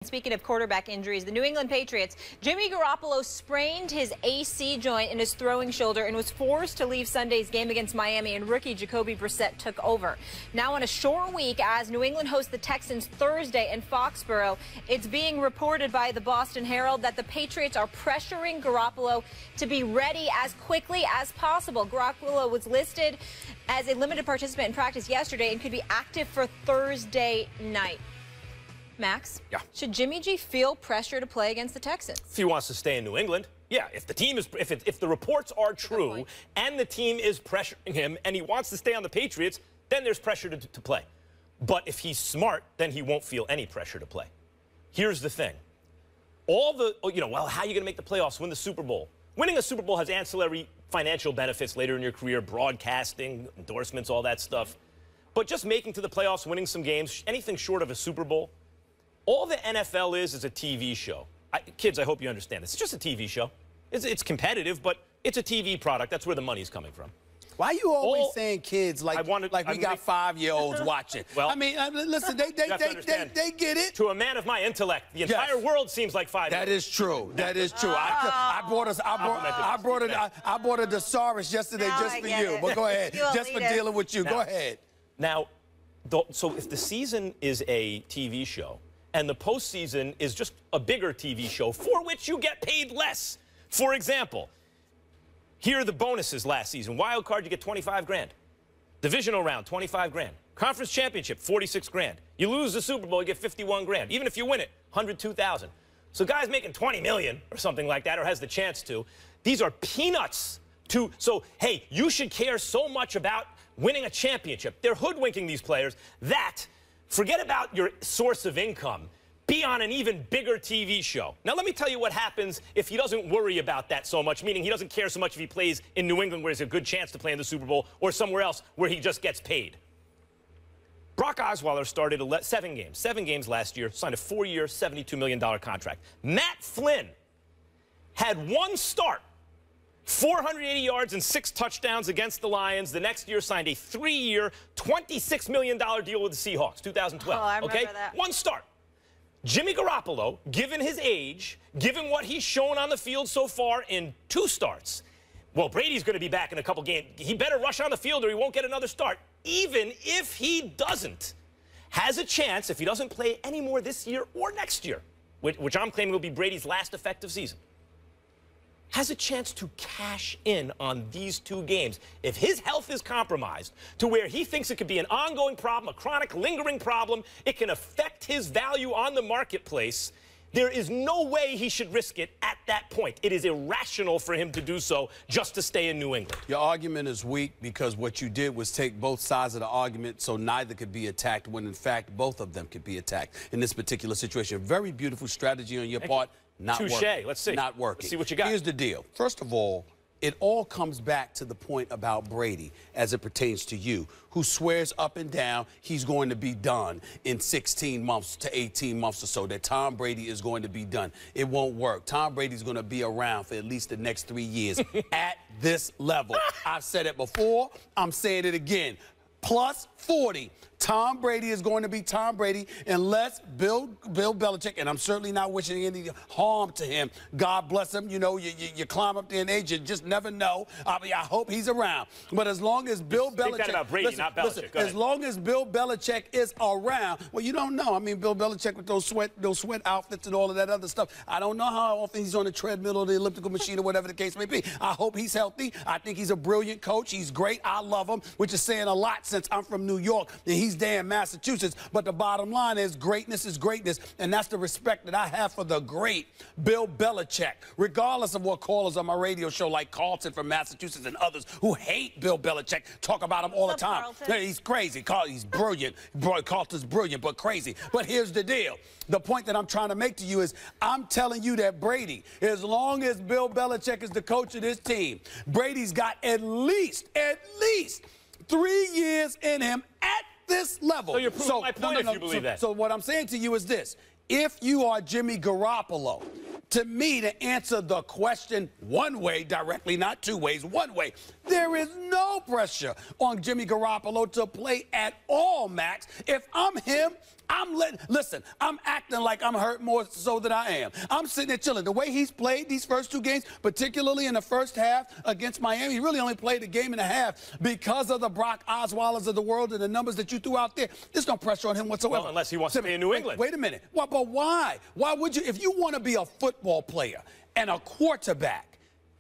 Speaking of quarterback injuries, the New England Patriots, Jimmy Garoppolo sprained his AC joint in his throwing shoulder and was forced to leave Sunday's game against Miami, and rookie Jacoby Brissett took over. Now on a short week as New England hosts the Texans Thursday in Foxborough, it's being reported by the Boston Herald that the Patriots are pressuring Garoppolo to be ready as quickly as possible. Garoppolo was listed as a limited participant in practice yesterday and could be active for Thursday night. Max, yeah. Should Jimmy G feel pressure to play against the Texans? If he wants to stay in New England, yeah. If the team is, if the reports are true and the team is pressuring him and he wants to stay on the Patriots, then there's pressure to play. But if he's smart, then he won't feel any pressure to play. Here's the thing: well, how are you going to make the playoffs? Win the Super Bowl? Winning a Super Bowl has ancillary financial benefits later in your career: broadcasting, endorsements, all that stuff. But just making to the playoffs, winning some games, anything short of a Super Bowl. All the NFL is a TV show. Kids, I hope you understand this. It's just a TV show. It's competitive, but it's a TV product. That's where the money's coming from. Why are you always saying kids like we got 5-year-olds watching? Well, I mean, listen, they get it. To a man of my intellect, the entire world seems like 5 years. That is true. That is true. I bought a thesaurus yesterday just for you. But go ahead, just for dealing with you. Go ahead. Now, so if the season is a TV show, and the postseason is just a bigger TV show for which you get paid less. For example, here are the bonuses last season. Wild card, you get 25 grand. Divisional round, 25 grand. Conference championship, 46 grand. You lose the Super Bowl, you get 51 grand. Even if you win it, 102,000. So guys making 20 million or something like that, or has the chance to, these are peanuts so hey, you should care so much about winning a championship. They're hoodwinking these players that forget about your source of income. Be on an even bigger TV show. Now, let me tell you what happens if he doesn't worry about that so much, meaning he doesn't care so much if he plays in New England, where there's a good chance to play in the Super Bowl, or somewhere else where he just gets paid. Brock Osweiler started 7 games last year, signed a 4-year, $72 million contract. Matt Flynn had 1 start, 480 yards and 6 touchdowns against the Lions. The next year signed a 3-year, $26 million deal with the Seahawks, 2012. Oh, I remember that. 1 start. Jimmy Garoppolo, given his age, given what he's shown on the field so far in 2 starts, well, Brady's going to be back in a couple games. He better rush on the field or he won't get another start. Even if he doesn't, has a chance, if he doesn't play any more this year or next year, which I'm claiming will be Brady's last effective season, has a chance to cash in on these 2 games. If his health is compromised to where he thinks it could be an ongoing problem, a chronic, lingering problem, it can affect his value on the marketplace, there is no way he should risk it at that point. It is irrational for him to do so just to stay in New England. Your argument is weak because what you did was take both sides of the argument so neither could be attacked when, in fact, both of them could be attacked in this particular situation. Very beautiful strategy on your part. Not working. Let's see. Not working. Let's see what you got. Here's the deal. First of all, it all comes back to the point about Brady as it pertains to you, who swears up and down he's going to be done in 16 months to 18 months or so, that Tom Brady is going to be done. It won't work. Tom Brady's going to be around for at least the next 3 years at this level. I've said it before. I'm saying it again. Plus 40. Tom Brady is going to be Tom Brady unless Bill Belichick, and I'm certainly not wishing any harm to him. God bless him. You know, you climb up there in age, you just never know. I mean, I hope he's around. But as long as Bill Belichick... Think that about Brady, not Belichick. As long as Bill Belichick is around, well, you don't know. I mean, Bill Belichick with those sweat outfits and all of that other stuff. I don't know how often he's on the treadmill or the elliptical machine or whatever the case may be. I hope he's healthy. I think he's a brilliant coach. He's great. I love him, which is saying a lot since I'm from New York and he's damn Massachusetts. But the bottom line is greatness, and that's the respect that I have for the great Bill Belichick, regardless of what callers on my radio show like Carlton from Massachusetts and others who hate Bill Belichick talk about him all the time. He's crazy. He's brilliant. Carlton's brilliant, but crazy. But here's the deal. The point that I'm trying to make to you is I'm telling you that Brady, as long as Bill Belichick is the coach of this team, Brady's got at least 3 years in him at this level. So you're proving my point if you believe that. So what I'm saying to you is this. If you are Jimmy Garoppolo, to me, to answer the question one way directly, not 2 ways, one way, there is no pressure on Jimmy Garoppolo to play at all, Max. If I'm him, Listen, I'm acting like I'm hurt more so than I am. I'm sitting there chilling. The way he's played these first 2 games, particularly in the first half against Miami, he really only played a game and a half because of the Brock Osweiler's of the world and the numbers that you threw out there. There's no pressure on him whatsoever. Well, unless he wants to stay in New England. Wait a minute. Well, but why? Why would you? If you want to be a football player and a quarterback,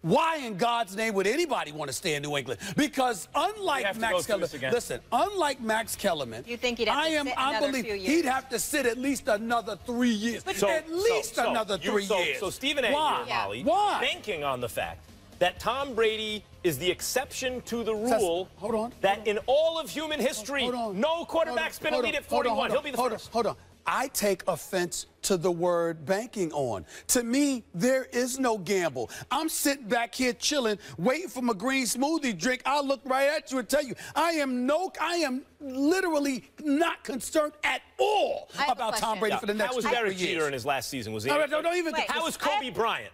why in God's name would anybody want to stay in New England? Because unlike Max Kellerman, listen, unlike Max Kellerman, you think he'd have to sit another few years? He'd have to sit at least another 3 years. At least another 3 years. So Stephen A. here, Molly, banking on the fact that Tom Brady is the exception to the rule that in all of human history, no quarterback's been elite at 41. He'll be the first. Hold on. I take offense to the word banking on. To me, there is no gamble. I'm sitting back here chilling, waiting for my green smoothie drink. I'll look right at you and tell you, I am literally not concerned at all about Tom Brady for the next 2 years. How was Derek Jeter in his last season? Was he? How was Kobe Bryant?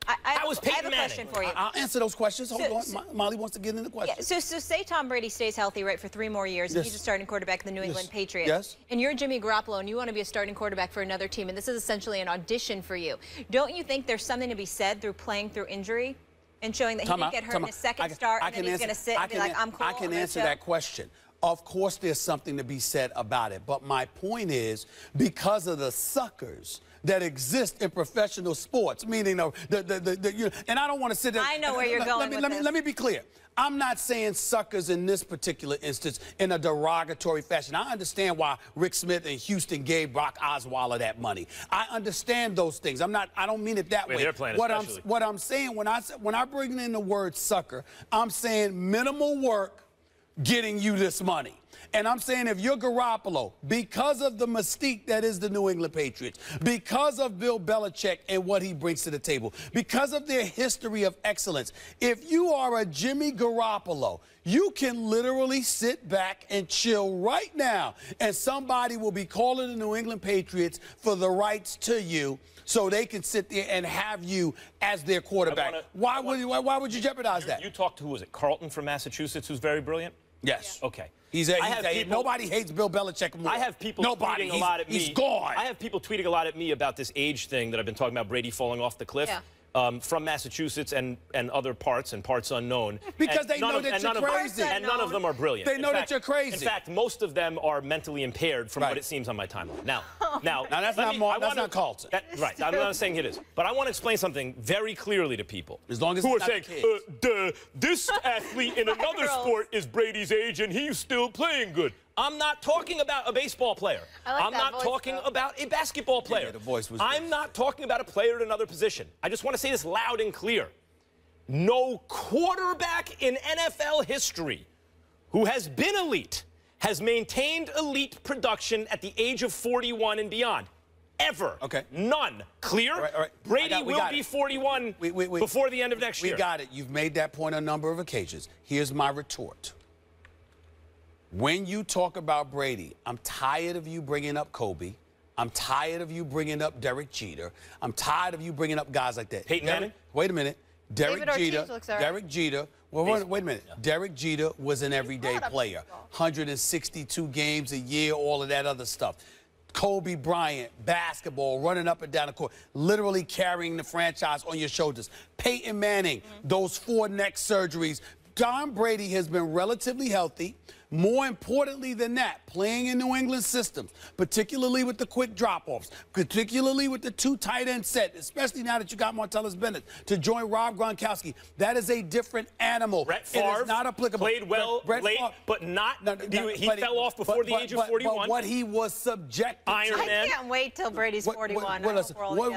How was Peyton Manning? I have a question for you. I'll answer those questions. Hold on. Molly wants to get into the question. Yeah, so say Tom Brady stays healthy, right, for 3 more years, and he's a starting quarterback in the New England Patriots. Yes. And you're Jimmy Garoppolo, and you want to be a starting quarterback for another team, and this is essentially an audition for you. Don't you think there's something to be said through playing through injury and showing that he didn't get hurt in his second start, and then he's going to sit and be like, I'm cool. I can answer that question. Of course, there's something to be said about it. But my point is, because of the suckers that exist in professional sports, meaning and I don't want to sit there. I know where you're going with this. Let me be clear. I'm not saying suckers in this particular instance in a derogatory fashion. I understand why Rick Smith and Houston gave Brock Osweiler that money. I understand those things. I don't mean it that way. What I'm saying when I bring in the word sucker, I'm saying minimal work getting you this money. And I'm saying if you're Garoppolo, because of the mystique that is the New England Patriots, because of Bill Belichick and what he brings to the table, because of their history of excellence, if you are a Jimmy Garoppolo, you can literally sit back and chill right now, and somebody will be calling the New England Patriots for the rights to you so they can sit there and have you as their quarterback. Why would you jeopardize that? You talked to, who was it, Carlton from Massachusetts, who's very brilliant? Yes. Okay. Nobody hates Bill Belichick more. I have people tweeting a lot at me. He's gone. I have people tweeting a lot at me about this age thing that I've been talking about, Brady falling off the cliff. From Massachusetts and other parts unknown. Because they know that you're crazy. And none of them are brilliant. They know that you're crazy. In fact, most of them are mentally impaired from what it seems on my timeline. Now that's not Carlton. Right. I'm not saying it is. But I want to explain something very clearly to people. As long as who are saying, this athlete in another sport is Brady's age and he's still playing good. I'm not talking about a baseball player. I'm not talking about a basketball player. The voice was I'm not talking about a player at another position. I just want to say this loud and clear. No quarterback in NFL history who has been elite has maintained elite production at the age of 41 and beyond. Ever. Okay. None. Clear? All right. Brady will be 41 before the end of next year. We got it. You've made that point on a number of occasions. Here's my retort. When you talk about Brady, I'm tired of you bringing up Kobe. I'm tired of you bringing up Derek Jeter. I'm tired of you bringing up guys like that. Peyton Manning? Wait a minute. Derek Jeter. Well, wait a minute. Derek Jeter was an everyday player. 162 games a year, all of that other stuff. Kobe Bryant, basketball, running up and down the court, literally carrying the franchise on your shoulders. Peyton Manning, those 4 neck surgeries. Tom Brady has been relatively healthy. More importantly than that, playing in New England systems, particularly with the quick drop-offs, particularly with the 2 tight end set, especially now that you got Martellus Bennett to join Rob Gronkowski, that is a different animal. Brett Favre it is not applicable. Played well late, but not. He fell off before the age of 41. But what he was subjected to. I can't wait till Brady's 41.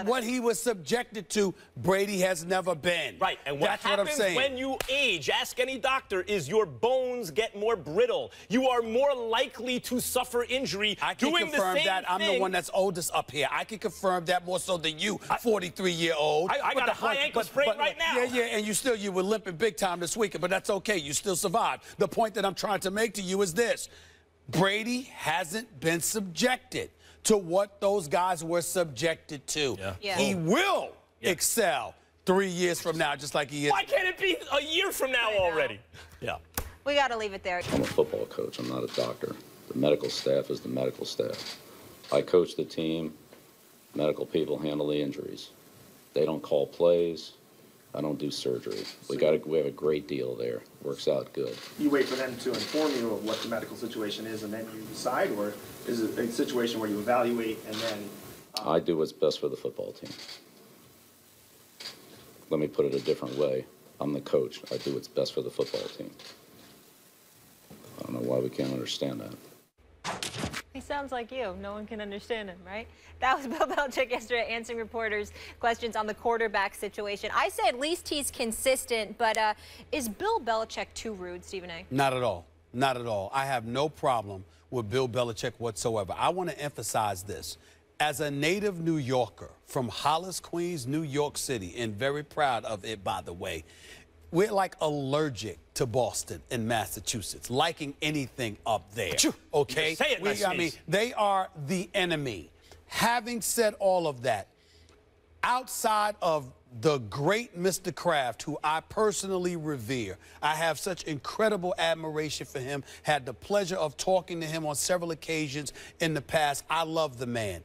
What he was subjected to, Brady has never been. Right, and what happens when you age, ask any doctor, is your bones get more brittle. You are more likely to suffer injury doing the same thing. I'm the one that's oldest up here. I can confirm that more so than you, 43-year-old. I got a high ankle sprain right now. Yeah, and you were limping big time this weekend, but that's okay. You still survived. The point that I'm trying to make to you is this. Brady hasn't been subjected to what those guys were subjected to. He will excel 3 years from now, just like he is. Why can't it be a year from now already? Yeah. We got to leave it there. I'm a football coach. I'm not a doctor. The medical staff is the medical staff. I coach the team. Medical people handle the injuries. They don't call plays. I don't do surgery. We have a great deal there. Works out good. You wait for them to inform you of what the medical situation is and then you decide, or is it a situation where you evaluate and then... I do what's best for the football team. Let me put it a different way. I'm the coach. I do what's best for the football team. I don't know why we can't understand that. He sounds like you. No one can understand him, right? That was Bill Belichick yesterday answering reporters' questions on the quarterback situation. I say at least he's consistent, but is Bill Belichick too rude, Stephen A? Not at all. Not at all. I have no problem with Bill Belichick whatsoever. I want to emphasize this. As a native New Yorker from Hollis, Queens, New York City, and very proud of it, by the way, we're like allergic to Boston and Massachusetts, liking anything up there, okay? Say it, I mean, they are the enemy. Having said all of that, outside of the great Mr. Kraft, who I personally revere, I have such incredible admiration for him, had the pleasure of talking to him on several occasions in the past. I love the man.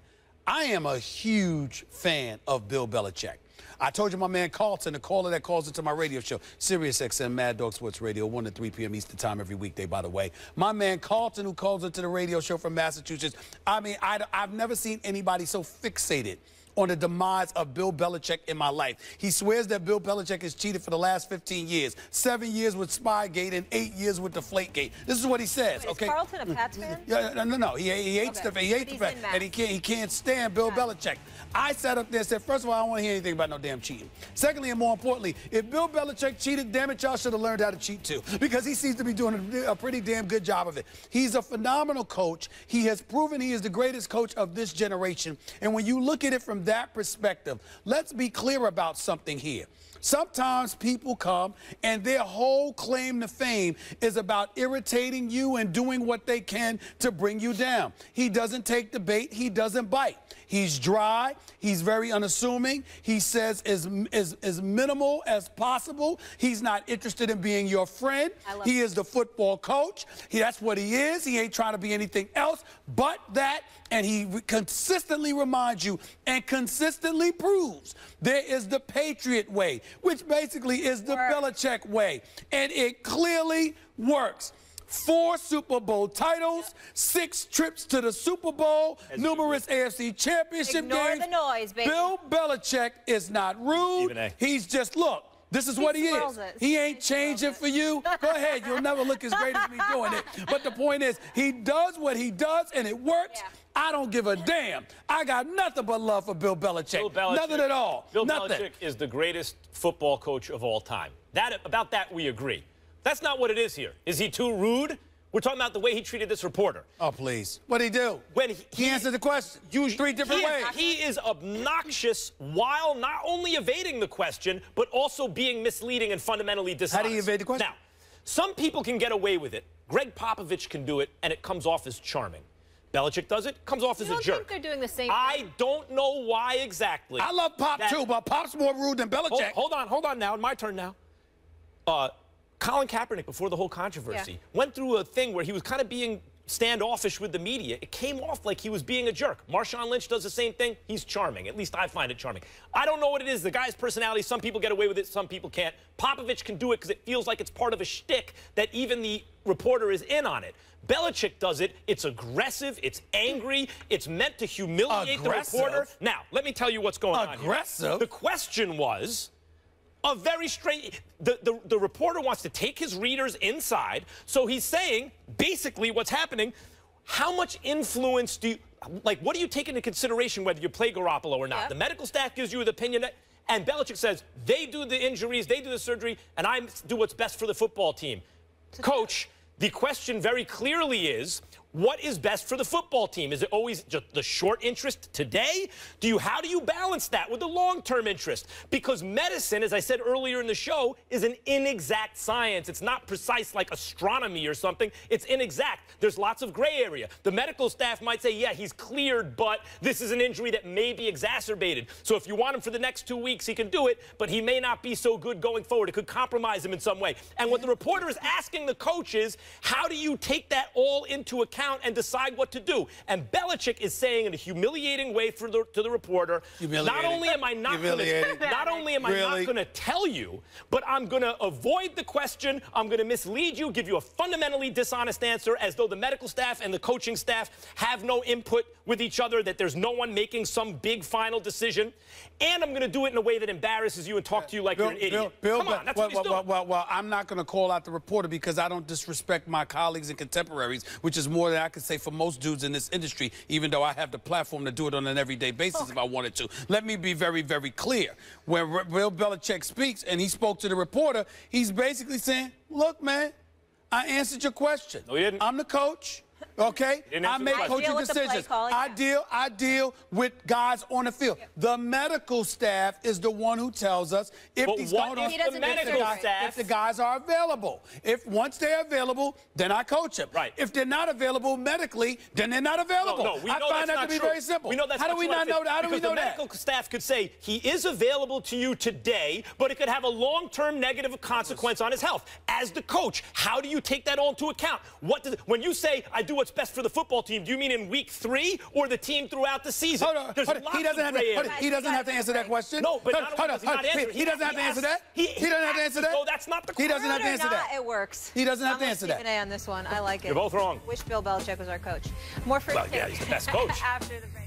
I am a huge fan of Bill Belichick. I told you my man Carlton, the caller that calls into my radio show, Sirius XM Mad Dog Sports Radio, 1 to 3 p.m. Eastern Time every weekday, by the way. My man Carlton, who calls into the radio show from Massachusetts, I mean, I've never seen anybody so fixated on the demise of Bill Belichick in my life. He swears that Bill Belichick has cheated for the last 15 years, 7 years with Spygate and 8 years with Deflategate. This is what he says. Wait, okay? Is Carlton a Pats fan? Yeah, no. He hates the fact, and he can't stand Bill Belichick. I sat up there and said, first of all, I don't want to hear anything about no damn cheating. Secondly, and more importantly, if Bill Belichick cheated, damn it, y'all should have learned how to cheat too, because he seems to be doing a pretty damn good job of it. He's a phenomenal coach. He has proven he is the greatest coach of this generation. And when you look at it from that perspective, let's be clear about something here. Sometimes people come and their whole claim to fame is about irritating you and doing what they can to bring you down. He doesn't take the bait. He doesn't bite. He's dry. He's very unassuming. He says as minimal as possible. He's not interested in being your friend. He is the football coach. That's what he is. He ain't trying to be anything else but that. And he consistently reminds you and consistently proves there is the Patriot way, which basically is the Belichick way. And it clearly works. 4 Super Bowl titles, 6 trips to the Super Bowl, numerous AFC championship games. Ignore the noise, baby. Bill Belichick is not rude. He's just, look, this is what he is. He ain't changing for you. Go ahead. You'll never look as great as me doing it. But the point is, he does what he does, and it works. Yeah. I don't give a damn. I got nothing but love for Bill Belichick. Nothing at all. Bill Belichick is the greatest football coach of all time. About that, we agree. That's not what it is here. Is he too rude? We're talking about the way he treated this reporter. Oh, please. What'd he do? When he answered the question. Used 3 different ways. He is obnoxious while not only evading the question, but also being misleading and fundamentally dishonest. How do you evade the question? Now, some people can get away with it. Greg Popovich can do it, and it comes off as charming. Belichick does it, comes off as a jerk. You don't think they're doing the same thing? I don't know why exactly. I love Pop too, but Pop's more rude than Belichick. Hold on now. My turn now. Colin Kaepernick, before the whole controversy, went through a thing where he was kind of being standoffish with the media. It came off like he was being a jerk. Marshawn Lynch does the same thing. He's charming. At least I find it charming. I don't know what it is. The guy's personality, some people get away with it, some people can't. Popovich can do it because it feels like it's part of a shtick that even the reporter is in on it. Belichick does it. It's aggressive. It's angry. It's meant to humiliate the reporter. Now, let me tell you what's going on here. Aggressive? The question was... a very strange, the reporter wants to take his readers inside, so he's saying, basically what's happening, how much influence do you, like, what do you take into consideration whether you play Garoppolo or not? Yeah. The medical staff gives you an opinion, and Belichick says, they do the injuries, they do the surgery, and I do what's best for the football team. Coach, the question very clearly is, what is best for the football team? Is it always just the short interest today? How do you balance that with the long-term interest? Because medicine, as I said earlier in the show, is an inexact science. It's not precise like astronomy or something. It's inexact. There's lots of gray area. The medical staff might say, yeah, he's cleared, but this is an injury that may be exacerbated. So if you want him for the next 2 weeks, he can do it, but he may not be so good going forward. It could compromise him in some way. And what the reporter is asking the coach is, how do you take that all into account account and decide what to do. And Belichick is saying in a humiliating way to the reporter, not only am I not going to tell you, but I'm going to avoid the question, I'm going to mislead you, give you a fundamentally dishonest answer as though the medical staff and the coaching staff have no input with each other, that there's no one making some big final decision, and I'm going to do it in a way that embarrasses you and talk to you like you're an idiot. Come on, that's what he's doing. Well, I'm not going to call out the reporter because I don't disrespect my colleagues and contemporaries, which is more than I could say for most dudes in this industry, even though I have the platform to do it on an everyday basis if I wanted to. Let me be very, very clear. When Bill Belichick speaks and he spoke to the reporter, he's basically saying, look, man, I answered your question. No, he didn't. I'm the coach. Okay, I make coaching decisions. I deal with guys on the field. The medical staff is the one who tells us if the guys are available. If once they're available, then I coach them. Right. If they're not available medically, then they're not available. No, we know I find that to be very simple. We know that's how do we not know that? How do we know that? The medical staff could say he is available to you today, but it could have a long-term negative consequence on his health. As the coach, how do you take that all into account? When you say I do what's best for the football team, do you mean in week 3 or the team throughout the season? He doesn't have to answer that question. No, but he doesn't have to answer that. He doesn't have to answer that. No, that's not the question. He doesn't have to answer that. It works. He doesn't have to answer that. Stephen A on this one. I like it. You're both wrong. Wish Bill Belichick was our coach. More for yeah, he's the best coach. After the break.